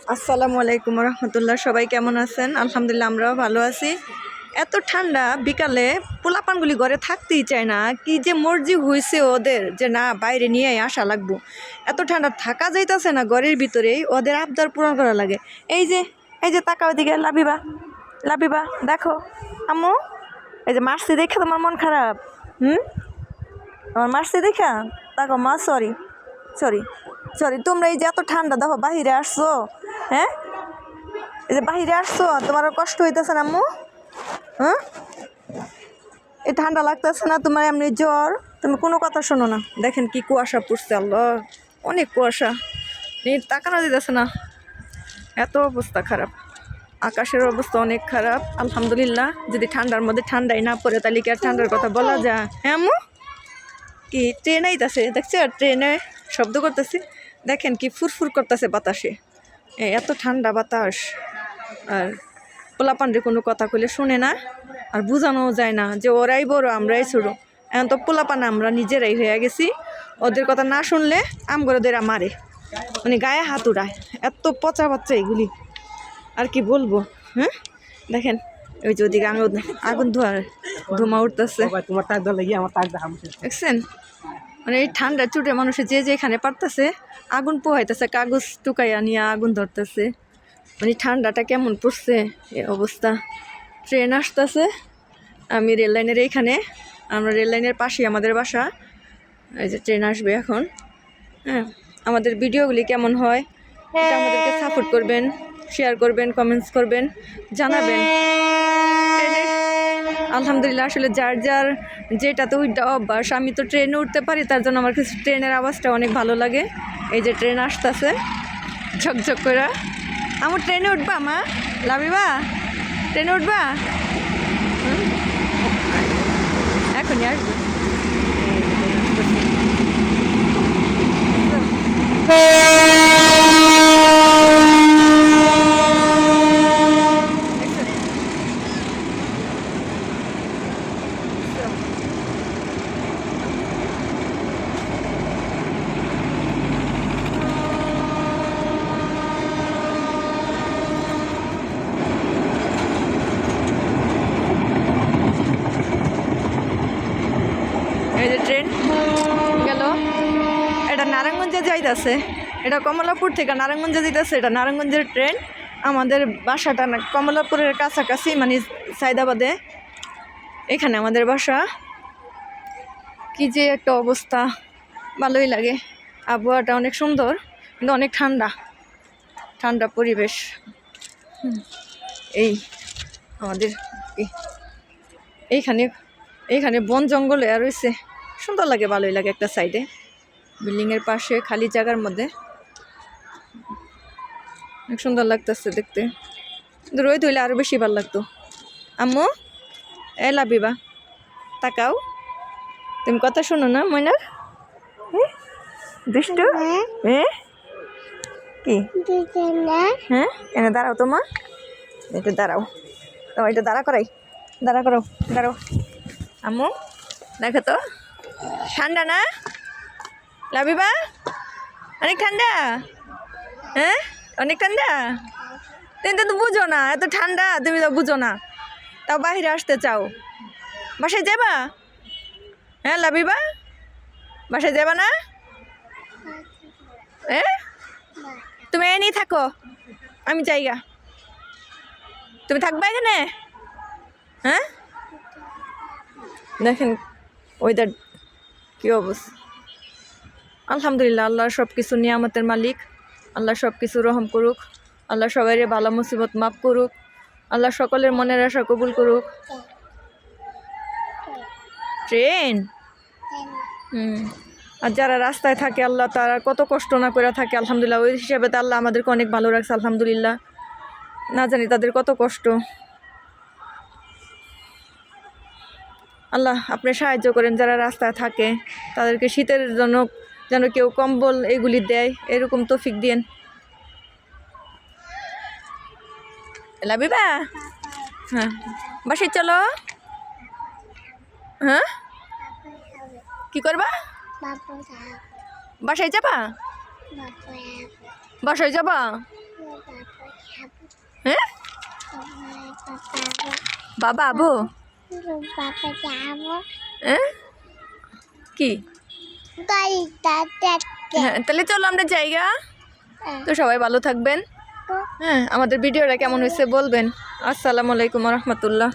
আসসালামু আলাইকুম রহমতুল্লাহ। সবাই কেমন আছেন? আলহামদুলিল্লাহ আমরাও ভালো আছি। এত ঠান্ডা, বিকালে পোলাপানগুলি ঘরে থাকতেই চায় না। কি যে মর্জি হয়েছে ওদের যে না বাইরে নিয়ে আসা লাগবো। এত ঠান্ডা থাকা যাইতেছে না, ঘরের ভিতরেই ওদের আবদার পূরণ করা লাগে। এই যে তাকাও দিকে, লাবিবা লাবিবা দেখো আম্মু, এই যে মারছি দেখে তোমার মন খারাপ? আমার মারছি দেখা তাকো মা, সরি সরি সরি। তোমরা এই যে এত ঠান্ডা দেখো বাহিরে আসছো, হ্যাঁ এই যে বাহিরে আসছো, তোমার কষ্ট হইতেছে না আম্মু? হ্যাঁ, এই ঠান্ডা লাগতেছে না তোমার? এমনি জ্বর, তুমি কোনো কথা শোনো না। দেখেন কি কুয়াশা পড়ছে, আল্লাহ অনেক কুয়াশা, তাকানো দিতেছে না, এত অবস্থা খারাপ। আকাশের অবস্থা অনেক খারাপ। আলহামদুলিল্লাহ, যদি ঠান্ডার মধ্যে ঠান্ডাই না পড়ে তাহলে কি আর ঠান্ডার কথা বলা যায়? হ্যাঁ আম্মু, কি ট্রেন আইতাছে দেখছো? ট্রেনে শব্দ করতেছি, দেখেন কি ফুরফুর করতেছে বাতাসে, এত ঠান্ডা বাতাস। আর পোলাপানরে কোনো কথা কইলে শুনে না, আর বোঝানো যায় না যে ওরাই বড় আমরাই ছোটো। এখন তো পোলাপান আমরা নিজেরাই হয়ে গেছি, ওদের কথা না শুনলে আমগরদেরা মারে, মানে গায়ে হাত উড়ায়। এত পচা বাচ্চা এগুলি, আর কি বলবো। হ্যাঁ দেখেন, ওই যে ওদিকে আগুন ধোঁয়া উঠতেছে, দেখছেন? মানে এই ঠান্ডা চুটে মানুষের যে যেখানে পারতেছে আগুন পোহাইতেছে, কাগজ টুকাইয়া নিয়ে আগুন ধরতেছে। মানে ঠান্ডাটা কেমন পড়ছে, এই অবস্থা। ট্রেন আসতেছে, আমি রেল লাইনের এইখানে, আমরা রেল লাইনের পাশেই আমাদের বাসা। এই যে ট্রেন আসবে এখন। হ্যাঁ, আমাদের ভিডিওগুলি কেমন হয় এটা আমাদেরকে সাপোর্ট করবেন, শেয়ার করবেন, কমেন্টস করবেন, জানাবেন। আলহামদুলিল্লাহ, আসলে যার যার যেটাতে উঠতে অভ্যাস। আমি তো ট্রেনে উঠতে পারি, তার জন্য আমার কাছে ট্রেনের আওয়াজটা অনেক ভালো লাগে। এই যে ট্রেন আসতেছে ঝকঝক করে। আমার ট্রেনে উঠবা মা? লাভিবা ট্রেনে উঠবা? এখনই আসবে। এই যে ট্রেন গেল, এটা নারায়ণগঞ্জে যাইতেছে, এটা কমলাপুর থেকে নারায়ণগঞ্জে যাইতেছে। এটা নারায়ণগঞ্জের ট্রেন। আমাদের বাসাটা না কমলাপুরের কাছাকাছি, মানে সাইদাবাদে, এখানে আমাদের বাসা। কি যে একটা অবস্থা, ভালোই লাগে। আবহাওয়াটা অনেক সুন্দর, কিন্তু অনেক ঠান্ডা ঠান্ডা পরিবেশ। এই আমাদের এইখানে বন জঙ্গল আর রয়েছে, সুন্দর লাগে, ভালোই লাগে। একটা সাইডে বিল্ডিংয়ের পাশে খালি জায়গার মধ্যে অনেক সুন্দর লাগতেছে দেখতে। কিন্তু রোদ হইলে আরও বেশি ভালো লাগতো। আম্মু এ লাবিবা তাকাও, তুমি কথা শোনো না ময়নার? দুষ্টু কি? হ্যাঁ, এনে দাঁড়াও তোমা, এটা দাঁড়াও, এটা দাঁড়া করো, দাঁড়াও। আম্মু দেখো তো, ঠান্ডা না লাবিবা? অনেক ঠান্ডা। হ্যাঁ, অনেক ঠান্ডা। তুমি তো বুঝো না, এত ঠান্ডা তুমি তো বুঝো না, তাও বাহিরে আসতে চাও। বাসায় যাবা? হ্যাঁ লাবিবা, বাসায় যাবা না? তুমি এনেই থাকো, আমি যাইগা। তুমি থাকবা এখানে? হ্যাঁ, দেখেন ওয়েদার কি অবস্থা। আলহামদুলিল্লাহ, আল্লাহ সব কিছু নিয়ামতের মালিক। আল্লাহ সব কিছু রহম করুক। আল্লাহ সবাইরে ভালো মুসিবত মাফ করুক। আল্লাহ সকলের মনের আশা কবুল করুক। ট্রেন আর যারা রাস্তায় থাকে, আল্লাহ তারা কত কষ্ট না করে থাকে, আলহামদুলিল্লাহ ওই হিসাবে তো আল্লাহ আমাদেরকে অনেক ভালো রাখছে, আলহামদুলিল্লাহ। না জানি তাদের কত কষ্ট। আল্লাহ আপনি সাহায্য করেন, যারা রাস্তায় থাকে তাদেরকে শীতের জন্য যেন কেউ কম্বল এগুলি দেয়, এরকম তৌফিক দিয়েন। লাবিবা হ্যাঁ, বাসায় চলো। হ্যাঁ, কি করবা? বাসায় যাবা? বাসায় যাবা? হ্যাঁ বাবা আবো হ্যাঁ কি হ্যাঁ তাহলে চলো আমরা জায়গা তো সবাই ভালো থাকবেন হ্যাঁ আমাদের ভিডিওটা কেমন হয়েছে বলবেন আসসালামু আলাইকুম রহমতুল্লাহ